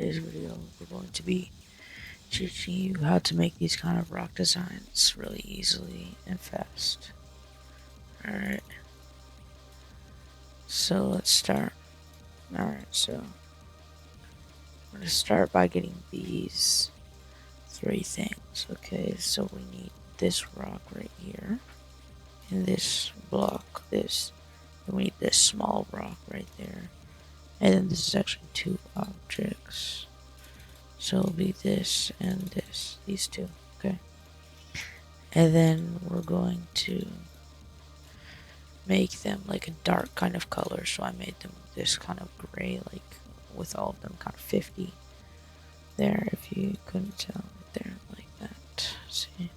today's video, we're going to be teaching you how to make these kind of rock designs really easily and fast. Alright, so let's start. Alright, so I'm going to start by getting these three things. Okay, so we need this rock right here, and this block, this. And we need this small rock right there. And then this is actually two objects. So it'll be this and this, these two, okay? And then we're going to make them like a dark kind of color. So I made them this kind of gray, like with all of them kind of 50 there, if you couldn't tell right there, like that. See?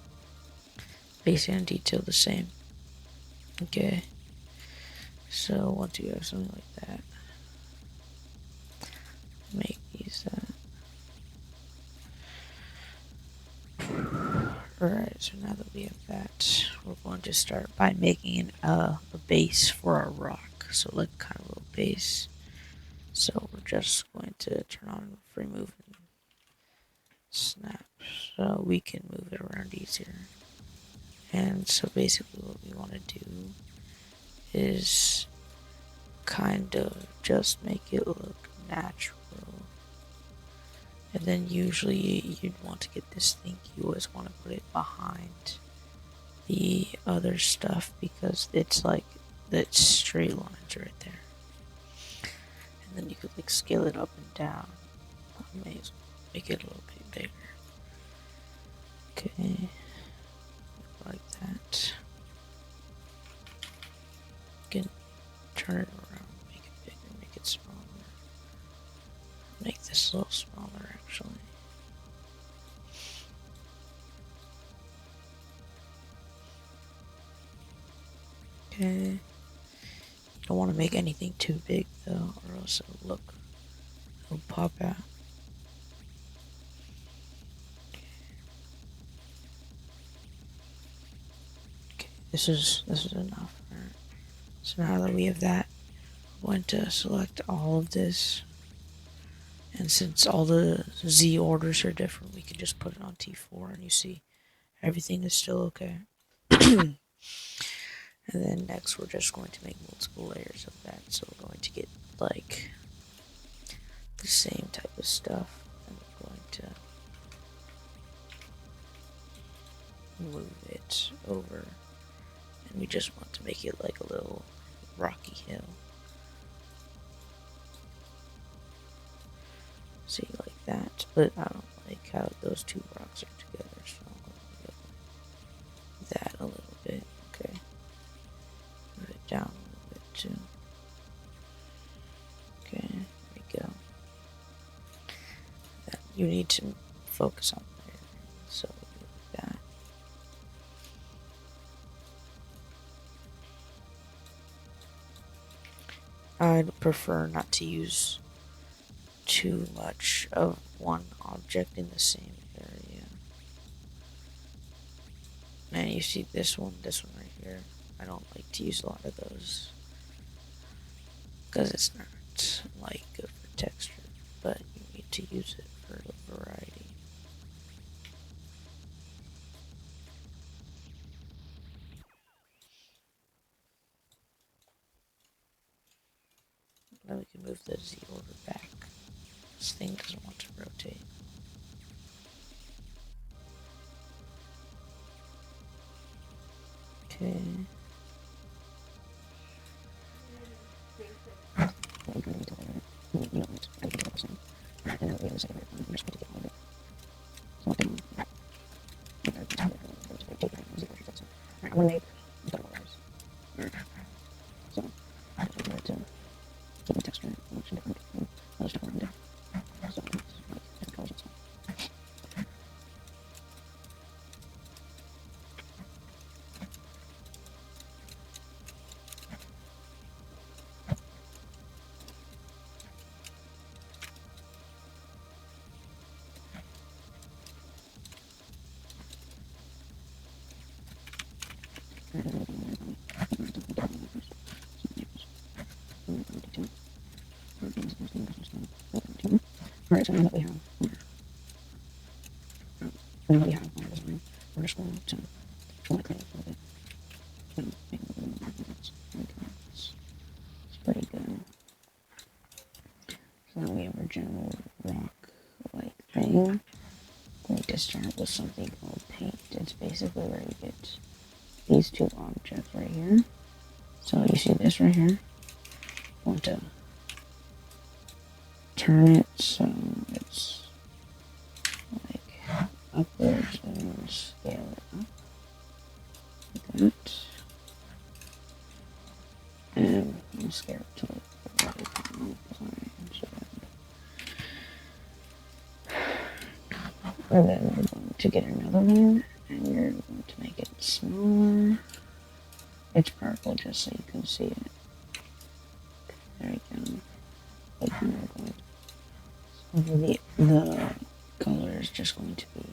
Basic and detail the same. Okay. So once you have something like that, make these Alright, so now that we have that, we're going to start by making a base for our rock. So like kind of a little base. So we're just going to turn on free move and snap so we can move it around easier. And so basically what we want to do is kind of just make it look natural. And then usually you'd want to get this thing, you always want to put it behind the other stuff because it's like the straight lines right there. And then you could like scale it up and down. Make it a little bit bigger. Okay, like that. You can turn it around, make it bigger, make it smaller. Make this a little smaller actually. Okay. You don't want to make anything too big though, or else it'll pop out. Okay, this is enough. Alright. So now that we have that, we're going to select all of this. And since all the Z orders are different, we can just put it on T4 and you see everything is still okay. And then next we're just going to make multiple layers of that. So we're going to get like the same type of stuff, and we're going to move it over, and we just want to make it like a little rocky hill. See, like that, but I don't like how those two rocks are together, so I'm going to go that a little bit. Okay, move it down a little bit too. Okay, there we go. You need to focus on there, so we do that. I'd prefer not to use too much of one object in the same area. And you see this one right here. I don't like to use a lot of those because it's not like good for texture, but you need to use it for the variety. Then we can move the Z order back. This thing doesn't want to rotate. Okay. Alright, so now that we have now that we have our design, we're just going to clean it a little bit. Make a little more movements. It's pretty good. So now we have our general rock-like thing. We need to start with something called paint. It's basically where you get these two objects right here. So you see this right here. I want to turn it so it's like upwards and scale it up like that. And I'm scared to like and then we're going to get another one and you're going to make it smaller. It's purple just so you can see it. There you go. And we're going the color is just going to be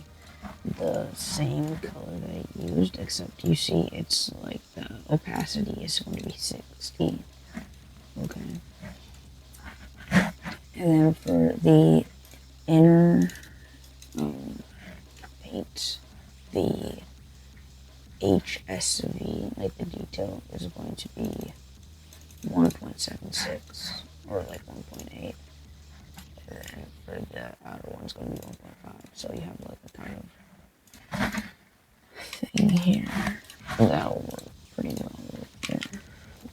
the same color that I used, except you see it's like the opacity is going to be 60. Okay. And then for the inner paint, the HSV, like the detail, is going to be 1.76 or like 1.8. And then for the outer one's going to be 1.5. So you have like a kind of thing here. That'll work pretty well with your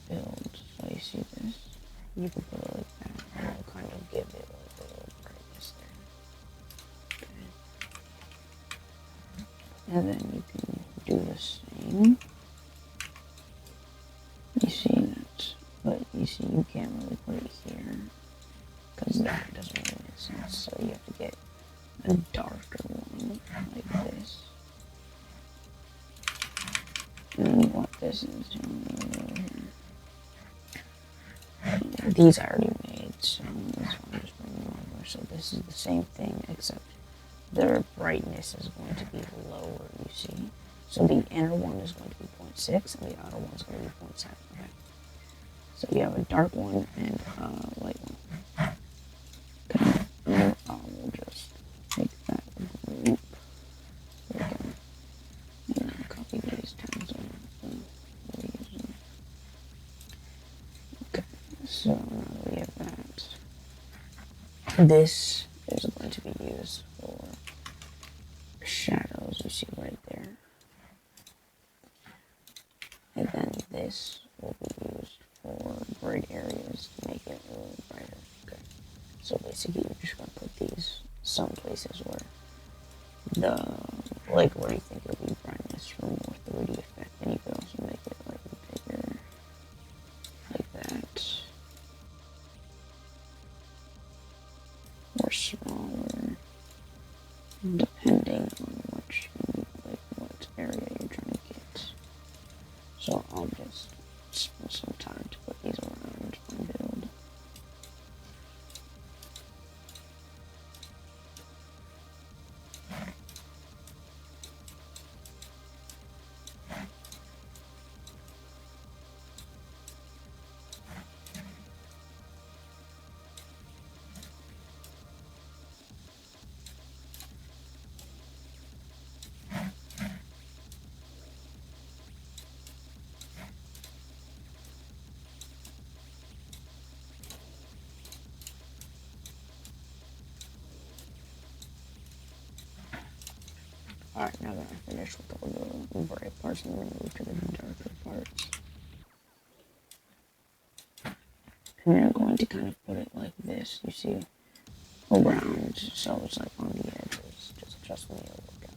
build. So you see this? You can put it like that and it'll kind of give it like a little brightness there. Okay. And then you can do the same. You see that, but you see you can't really put it here because that doesn't really make sense. So you have to get a darker one like this. And what this is these I already made, so that's why I'm just bringing them over. So this is the same thing, except their brightness is going to be lower, you see. So the inner one is going to be 0.6 and the outer one is going to be 0.7. Okay. So you have a dark one and a light one. Okay. And we'll just take that group. And then copy these terms and reuse them. Okay. So now that we have that, this is going to be used for shadows, you see right there. And then this will be used for bright areas to make it a little brighter. Okay. So basically you're just going to put these some places where where you think it'll be brightness for more 3D effect. And you could also make it like bigger, like that. Or smaller, depending on what area you're trying to get. So I'll just spend some time to put these around my build. Alright, now that I finished with all the bright parts, I'm going to move to the darker parts. And you're going to kind of put it like this, you see, around, so it's like on the edges, just when you look at it.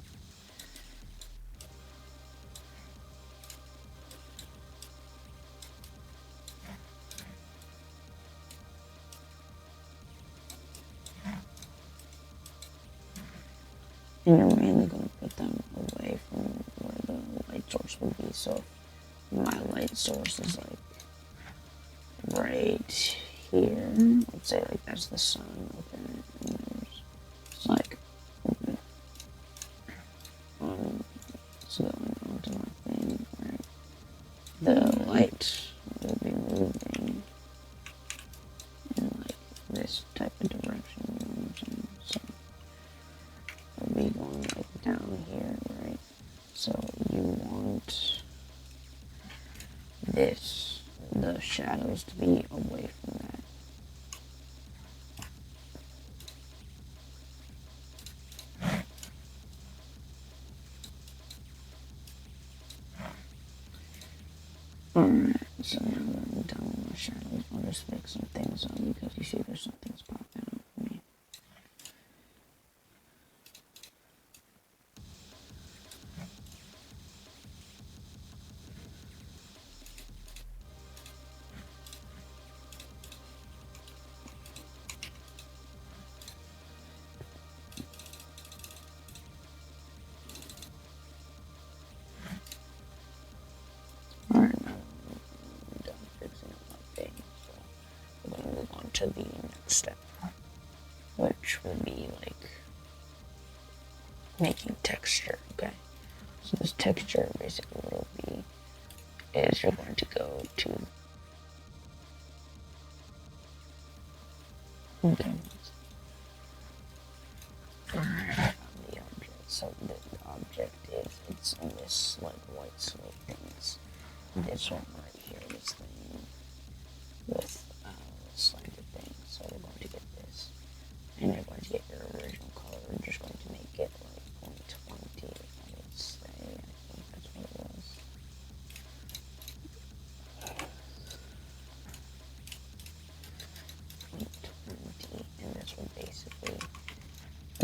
And you're mainly going to put them away from where the light source would be. So if my light source is like right here, let's say like that's the sun, okay, and there's it's like okay, so going onto my thing, right? The light will be moving in like this type of direction, you know what I'm saying? down here, right? So you want this, the shadows to be away from that. Alright, so now that I'm done with my shadows, I'll just fix some things up because you see there's some things popping out for me. Alright, now I'm done fixing up my face, so we're going to move on to the next step, which will be like making texture, okay? So this texture basically will be, is you're going to go to, okay. Alright, the object. So the object is, it's in this like white slate things. This one right here, this thing with slanted thing. So we're going to get this, and you're going to get your original color. We're just going to make it like 0.20, I would say. I think that's what it was. And this will basically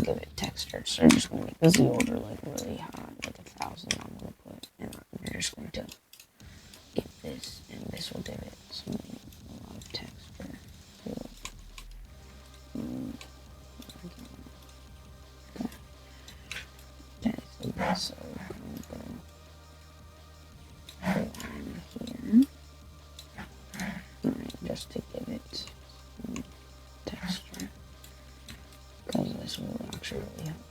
give it texture. So you're just going to make the Z order like really high, like 1,000 I'm going to put, and you're just going to get this, and this will give it some, a lot of texture to it. Okay, so this will go around here. Alright, just to give it some texture, because this will actually really help.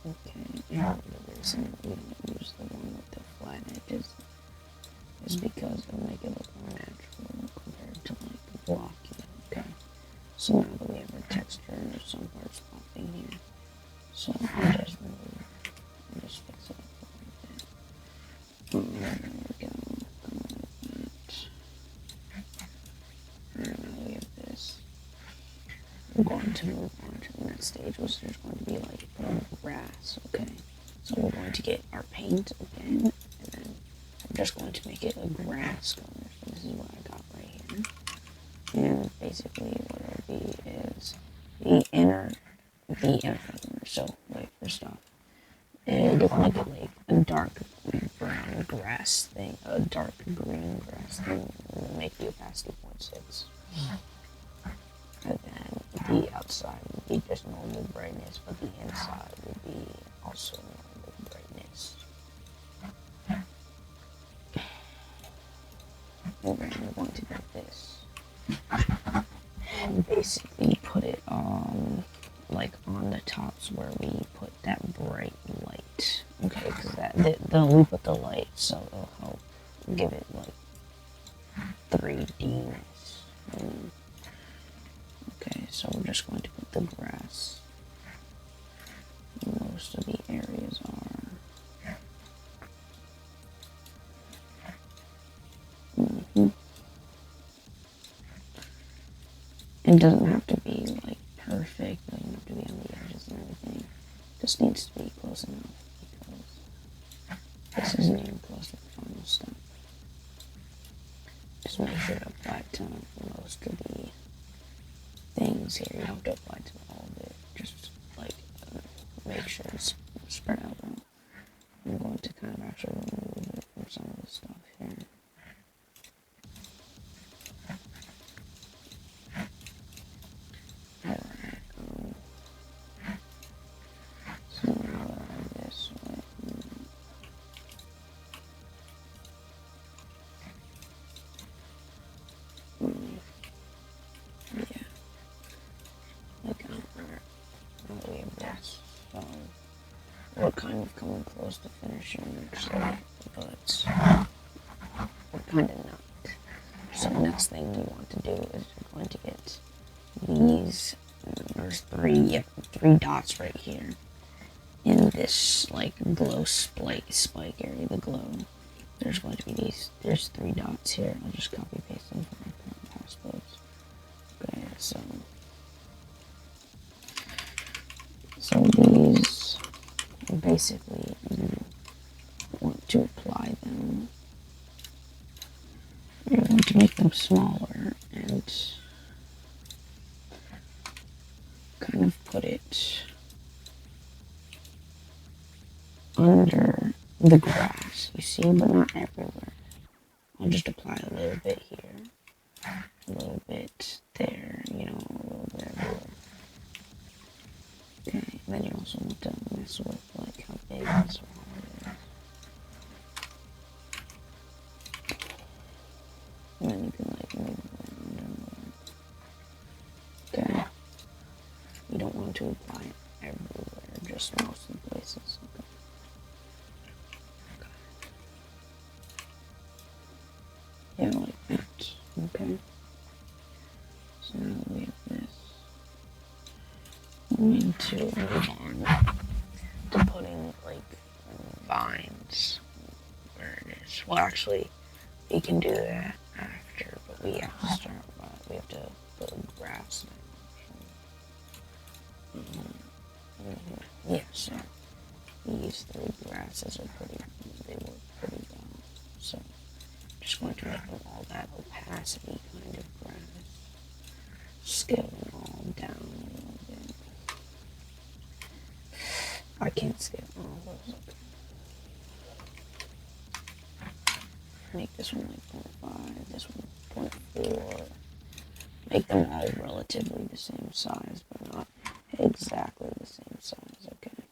Okay, and the reason we don't use the one with the flat edges is because it'll make it look more natural compared to like blocky. Okay, so now that we have our texture and there's some parts popping here, so I'll just fix it up a little bit. There we go. And now we have this. We're going to move on to the next stage, which is going to be like grass, okay? So we're going to get our paint again, and then I'm just going to make it a grass color. So this is what I got right here. And basically what it'll be is the inner corner. So like first off, and you're going to get like a dark brown grass thing, a dark green grass thing, and then make the opacity 0.6. And then the outside would be just normal brightness, but the inside would be also normal brightness. And then we're going to get this and basically put it on, like on the tops where we put that bright light. Okay, because then we put the light, so it'll help give it like 3D-ness. Okay, so we're just going to put the grass. Most of the areas are. It doesn't have to be like perfect, it doesn't have to be on the edges and everything. It just needs to be close enough because this isn't even close to the final step. Just make sure to apply to most of the things here. You don't have to apply to all of it. Just like make sure it's spread out well. I'm going to kind of actually remove it from some of the stuff here. Alright, so now that I have this, right, yeah, like we have this, so we're kind of coming close to finishing actually, but we're kind of not. So next thing you want to do is you're going to get these. There's three dots right here in this like glow spike area. The glow. There's going to be these. There's 3 dots here. I'll just copy paste them from my passwords. Okay, so these basically you want to apply them. You're going to make them smaller and kind of put it under the grass, you see, but not everywhere. I'll just apply a little bit here, a little bit there, a little bit everywhere. Okay, then you also want to mess with like how big this one is. And then you can like move it around. Okay. You don't want to apply it everywhere, just most of the places. Okay. Yeah, like that. Okay. So now we have this. I'm going to move on to putting like vines where it is. Well, actually, we can do that after, but we have to start. We have to put grass now. Yeah, so these 3 grasses are they work pretty well. So I'm just going to make them all that opacity kind of grass. Scale them all down a little bit. I can't scale all those. Okay. Make this one like 0.5, this one 0.4. Make them all relatively the same size, but not exactly the same size, okay?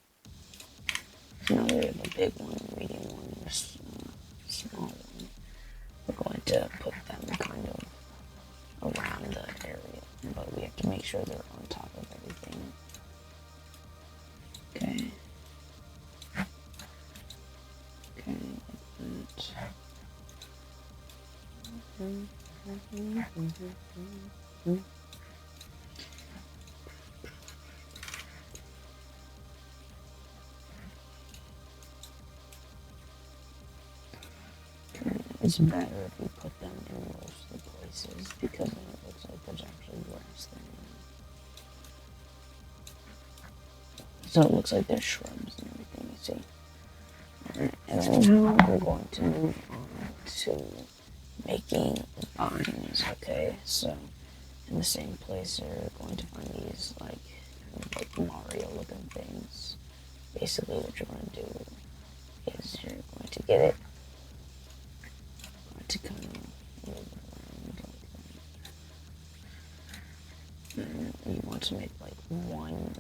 So now we have a big one, a medium one, and a small one. We're going to put them kind of around the area, but we have to make sure they're on top of everything. Okay. Okay, like that. It's better if you put them in most of the places because then it looks like there's actually grass there. So it looks like there's shrubs and everything, you see. Alright, and then now we're going to move on to making vines, okay? So in the same place you're going to find these like Mario looking things. Basically what you're going to do is you're going to get it, to kind of move it around like that. And you want to make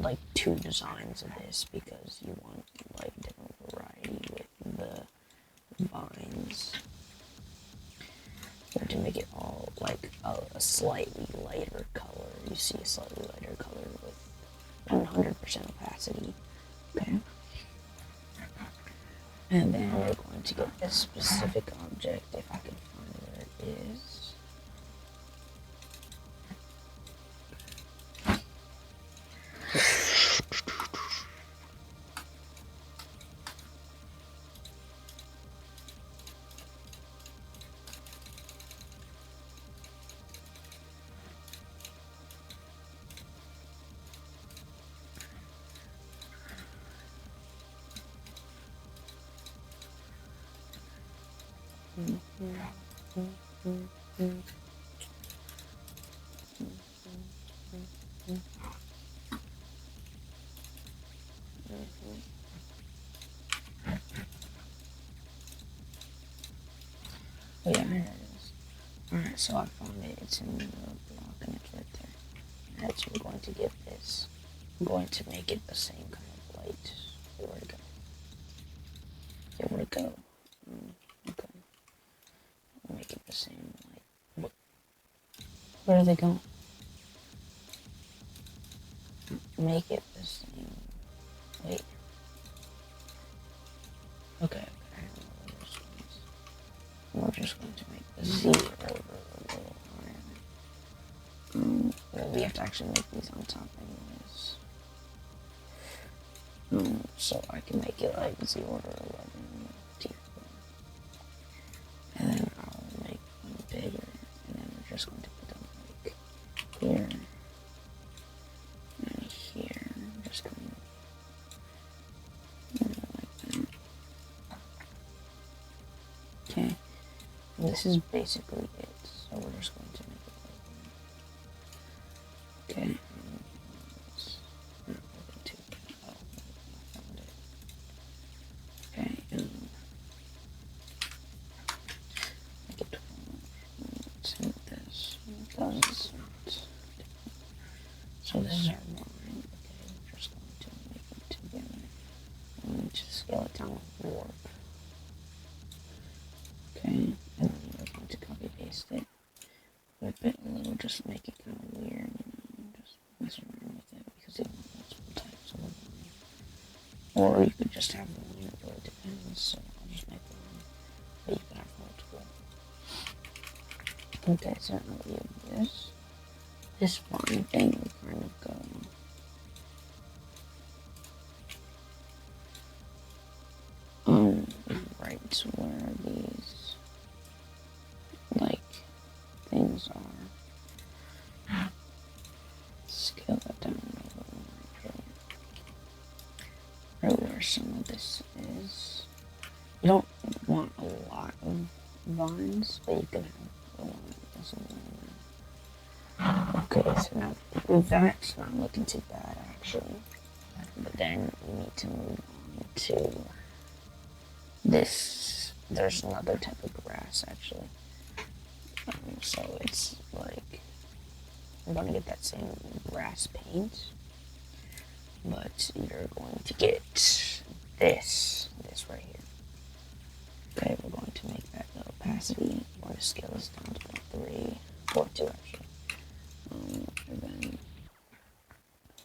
like 2 designs of this because you want like different variety with the vines. You want to make it all like a slightly lighter color. You see a slightly lighter color with 100% opacity. Okay. And then we're going to get this specific object, if I can find where it is. Oh yeah, there it is. Alright, so I found it. It's in the block and it's right there. That's we're going to get this. I'm going to make it the same kind of light. Where'd it go? Yeah, where'd it go? Okay. Make it the same light. What? Where are they going? Make it the same. Wait. Okay. We're just going to make the Z over the have to actually make these on top anyways. So I can make it like 0 to 11 deep. And then I'll make one bigger, and then we're just going to put them like here and here. Just kind of like that. Okay. And this is basically it. So we're just going to make it like that. Okay. Okay, make it 12. Let's see what this does. So this is our line. Okay, we're just going to make it together. I'm going to scale it down with warp. Okay, and then we're going to copy paste it. Whip it a little, just make it kind of weird, just mess around with it because it has multiple types of line. Or you could just have one, it really depends, so I'll just make one, but you can have multiple. Okay, so now we have this fine thing will kind of go right to where these like things are. Scale that down a little more. Right where some of this is. You don't want a lot of vines, but you can have a lot of something like that. Okay, so now that's not looking too bad actually. But then we need to move on to this. There's another type of grass actually. So it's like I'm gonna get that same grass paint, but you're going to get this right here. Okay, we're going to make that the opacity. We're going to scale this down to 0.3, actually. And then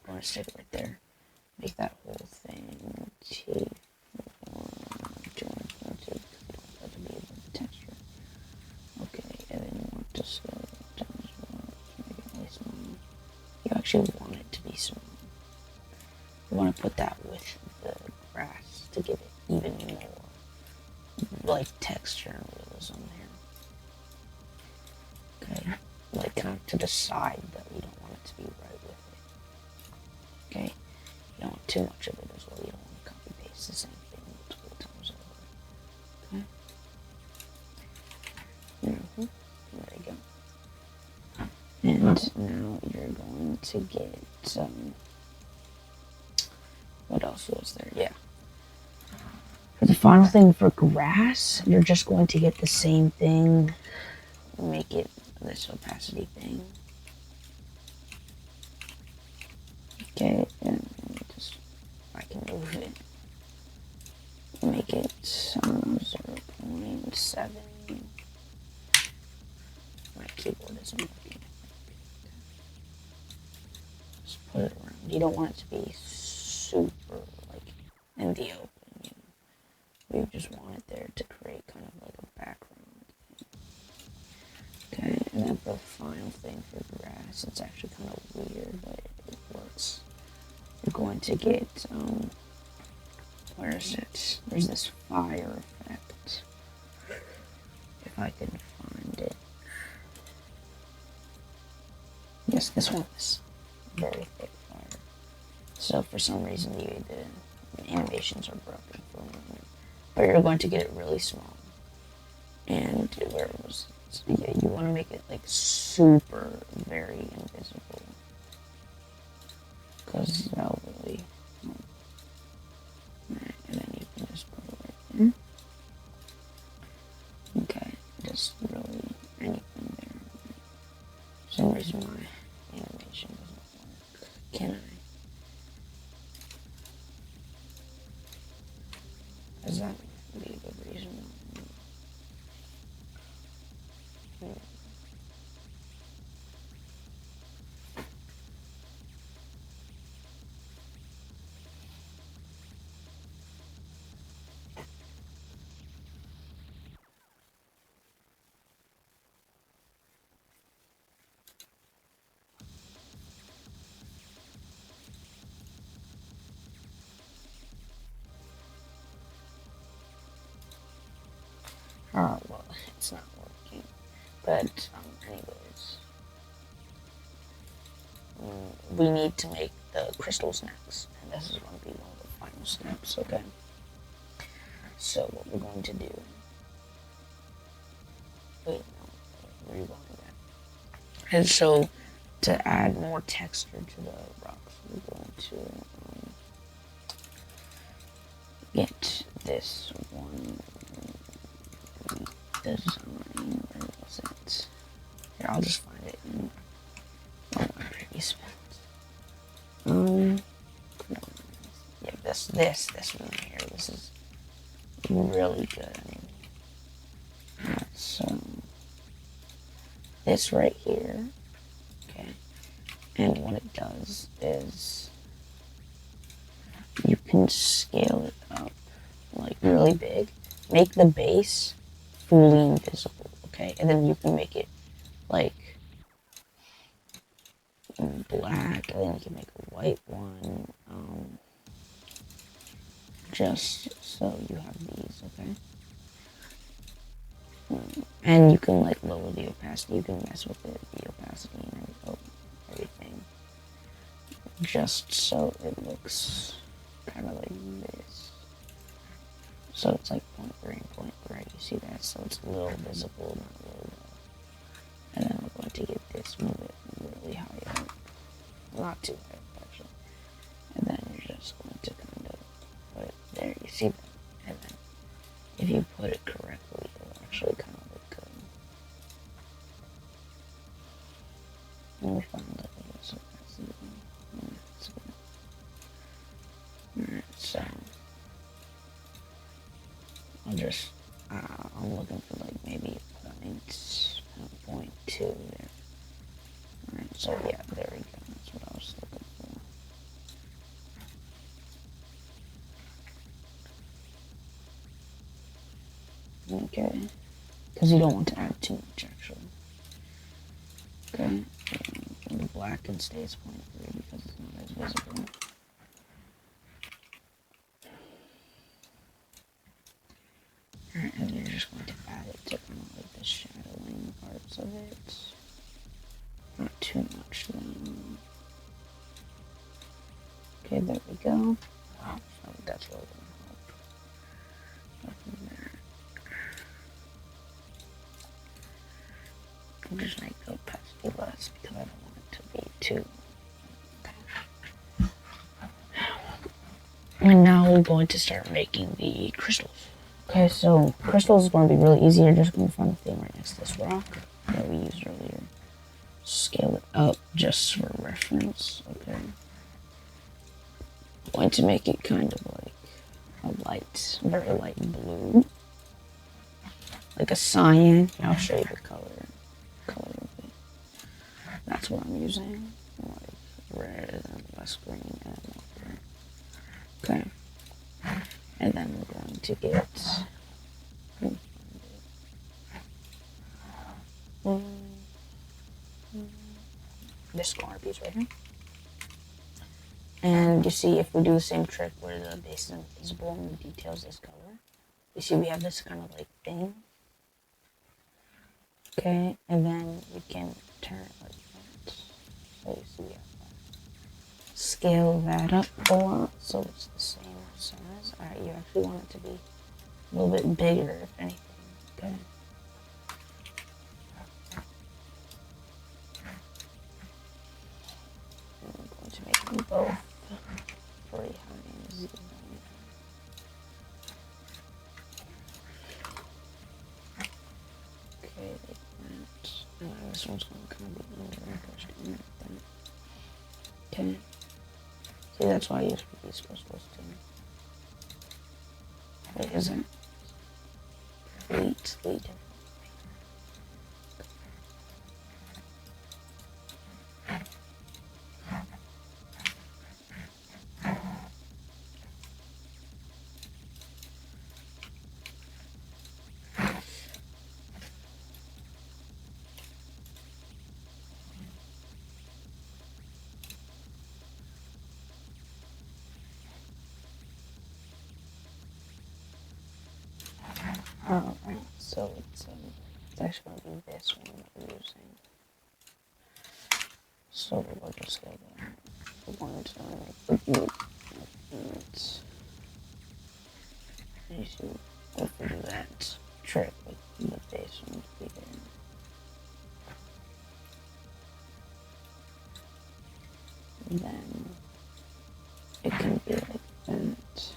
we're going to stick it right there. Make that whole thing T. That to be the texture. Okay, and then you want to scale it down as well. Make it really small. You actually want it to be small. You want to put that with the grass to give it even more like texture and realism there. Okay, like kind of to the side, but you don't want it to be right with it. Okay, you don't want too much of it as well. You don't want to copy paste the same thing multiple times over. Okay. There you go. And now you're going to get what else was there? Yeah. For the final thing for grass, you're just going to get the same thing. Make it this opacity thing. Okay, and just I can move it. Make it 0.7. My keyboard isn't working. Just put it around. You don't want it to be super like in the open. We just want it there to create kind of like a background. Okay, and then the final thing for grass, it's actually kind of weird, but it works. You're going to get, where is it? There's this fire effect. If I can find it. Yes, this one is very thick fire. So for some reason the animations are broken for a moment. But you're going to get it really small. And where it was, yeah, you want to make it like super, very invisible. Because that'll really help. Alright, and then you can just put it right there. Okay, just really anything there. For some reason my animation doesn't work. Can I? Is that be a good reason? it's not working. But anyways, we need to make the crystals next, and this is going to be one of the final steps. Okay. So what we're going to do? Wait, no, rewind that. And so to add more texture to the rocks, we're going to get this one design. Where was it? Here, I'll just find it in one of my previous ones. Yeah, this one here. This is really good. So this right here, okay. And what it does is you can scale it up like really big, make the base fully invisible, okay, and then you can make it like black, and then you can make a white one, just so you have these, okay. And you can like lower the opacity, you can mess with it, the opacity and everything, just so it looks kind of like this. So it's like point gray, you see that? So it's a little visible, not really low. And then we're going to get this, move it really high up. Not too high, actually. And then you're just going to kind of put it there, you see that? And then if you put it correctly, it'll actually kind of look good. Let me find the little opacity. That's good. Alright, so I'll just, I'm looking for like maybe 0.2 there. Alright, so yeah, there we go. That's what I was looking for. Okay. Because you don't want to add too much, actually. Okay. And the black can stay as 0.3 because it's not as visible. Alright, and you're just going to add it to kind of like the shadowing parts of it. Not too much though. Okay, there we go. Oh, that's really gonna help. Nothing there. I'll just make the opacity less because I don't want it to be too. Okay. And now we're going to start making the crystals. Okay, so crystals is going to be really easy. You're just going to find the thing right next to this rock that we used earlier. Scale it up just for reference, okay? I'm going to make it kind of like a light, very light blue. Like a cyan. I'll show you the color of it. That's what I'm using. Like red and less green and more green. Okay. And then we're going to get this corner piece right here. And you see, if we do the same trick where the base is invisible and the details this color, you see we have this kind of like thing. Okay, and then we can turn it like that. So you see we have that. Scale that up a lot so it's the same size. Alright, you actually want it to be a little bit bigger, if anything. Okay. I'm going to make them both pretty high and zoom in. Okay, like that. This one's going to kind of be under like that. Okay. See, that's why I use these crystals too. Wait, is it? Completely different. Alright, so it's it's actually going to be this one that we're using. So we'll just go there. We're going to make the group. And you should go through that trick with the base one to be there. And then it can be like that.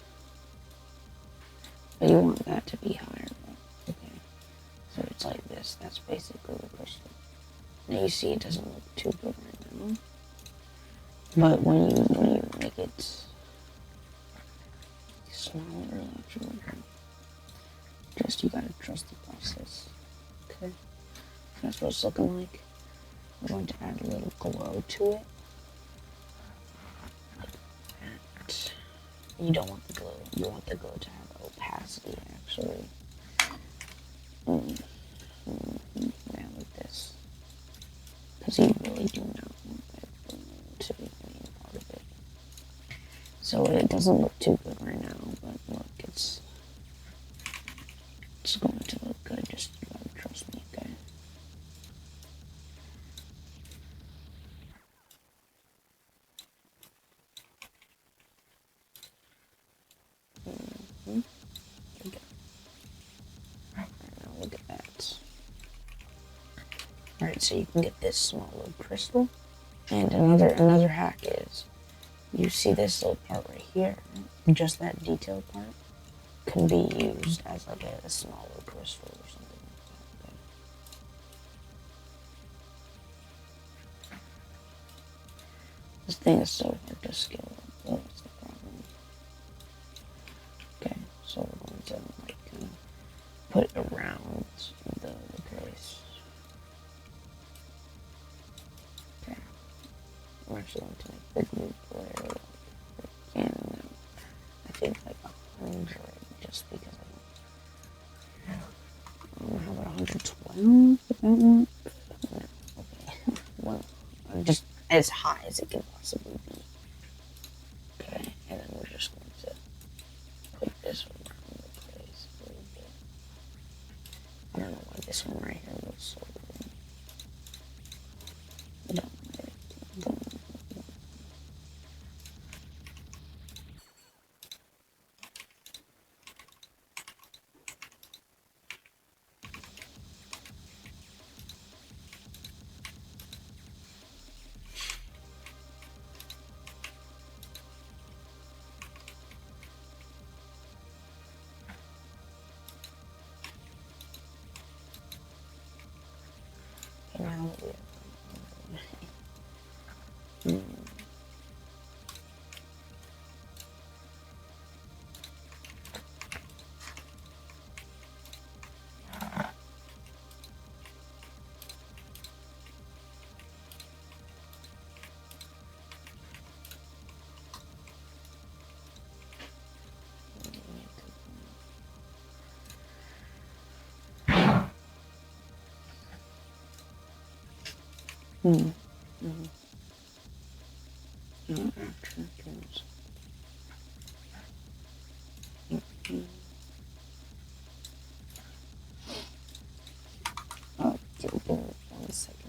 But you want that to be higher, though. Okay. So it's like this. That's basically the crystal. Now you see it doesn't look too good right now. But when you make it smaller, it'll actually look good. Just you gotta trust the process. Okay. That's what it's looking like. I'm going to add a little glow to it. You don't want the glow. You want the glow to have opacity, actually. Yeah, like this. Because you really do not want that glow to be the main part of it. So it doesn't look too good right now, but look, it's going to look good. Just you gotta trust me, okay? Okay. Alright, now look at that. Alright, so you can get this small little crystal. And another hack is, you see this little part right here, just that detail part can be used as like a small little crystal or something like that. Okay? This thing is so hard to scale up. Oh, that's the problem. Okay, so we're going to like kind of put it around the place. Okay. I'm actually going to make the group layer like again. I think like 100, just because I don't know, how about 112? Would that work? No, okay. Well, just as high as it can possibly be. Okay, and then we're just going to put this around the place a little bit. I don't know why this one right here looks so weird. Don't mind it. Don't. Okay, now that we have oh, give me 1 second.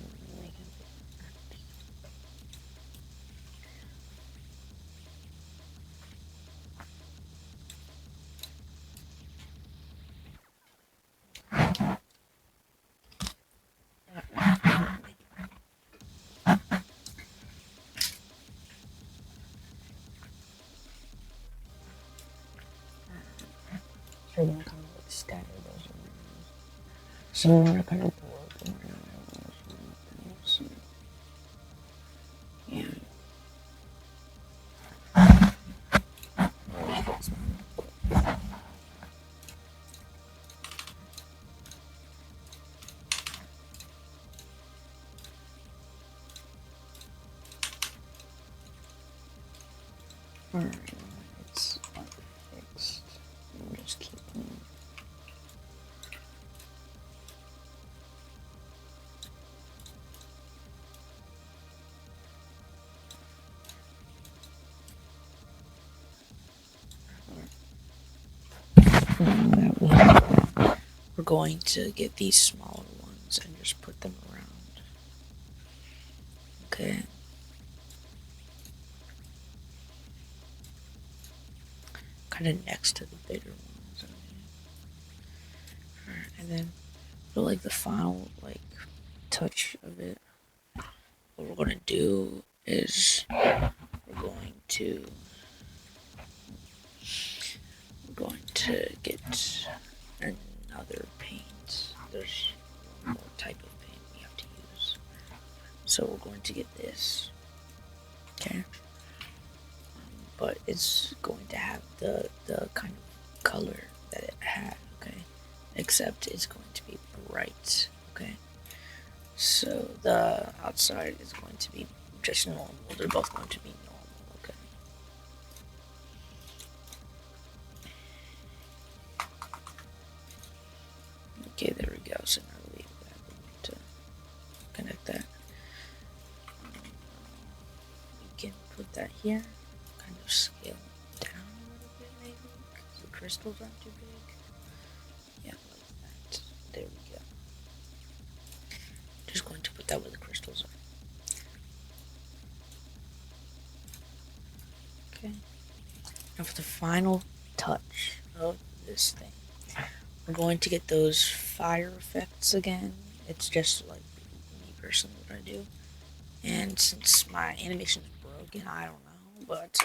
So you're gonna kind of like scatter those around. Some more are kind of broken around. So, yeah. Alright, it's like fixed. I'm just keeping We're going to get these smaller paints and just put them around. Okay. Kind of next to the bigger ones. Alright, and then for like the final like touch of it, what we're gonna do is we're going to get another paint. There's one more type of paint we have to use. So we're going to get this. Okay. But it's going to have the kind of color that it had, okay? Except it's going to be bright, okay? So the outside is going to be just normal. They're both going to be normal, okay? Okay, there we go. So now we have to connect that. We can put that here. Kind of scale it down a little bit, maybe, because the crystals aren't too big. Yeah, like that. There we go. Just going to put that where the crystals are. Okay. Now for the final touch of this thing, we're going to get those fire effects again. It's just like me personally what I do. And since my animation is broken, I don't know, but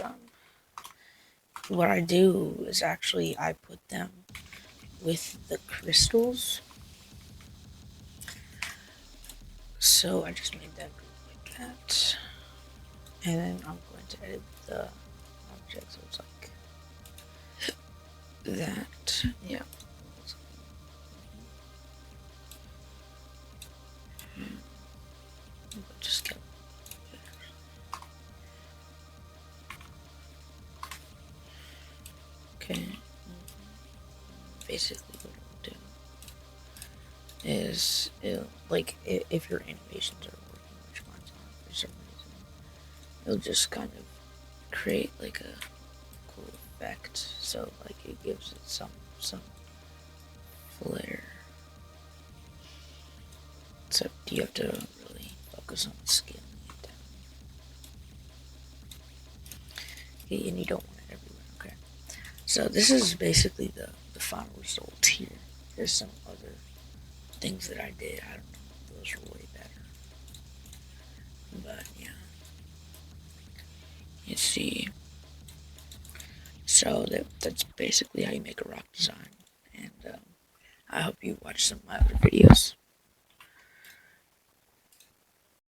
what I do is actually I put them with the crystals. So I just made that group like that. And then I'm going to edit the object so it's like that. Yeah. Just get okay. Basically what it'll do is like if your animations are working, which mine's not for some reason, it'll just kind of create like a cool effect. So like it gives it some flair. Except you have to really focus on scaling it down. Okay, and you don't want it everywhere, okay? So this is basically the final result here. There's some other things that I did. I don't know. Those are way better. But yeah. You see. So that's basically how you make a rock design. And I hope you watch some of my other videos.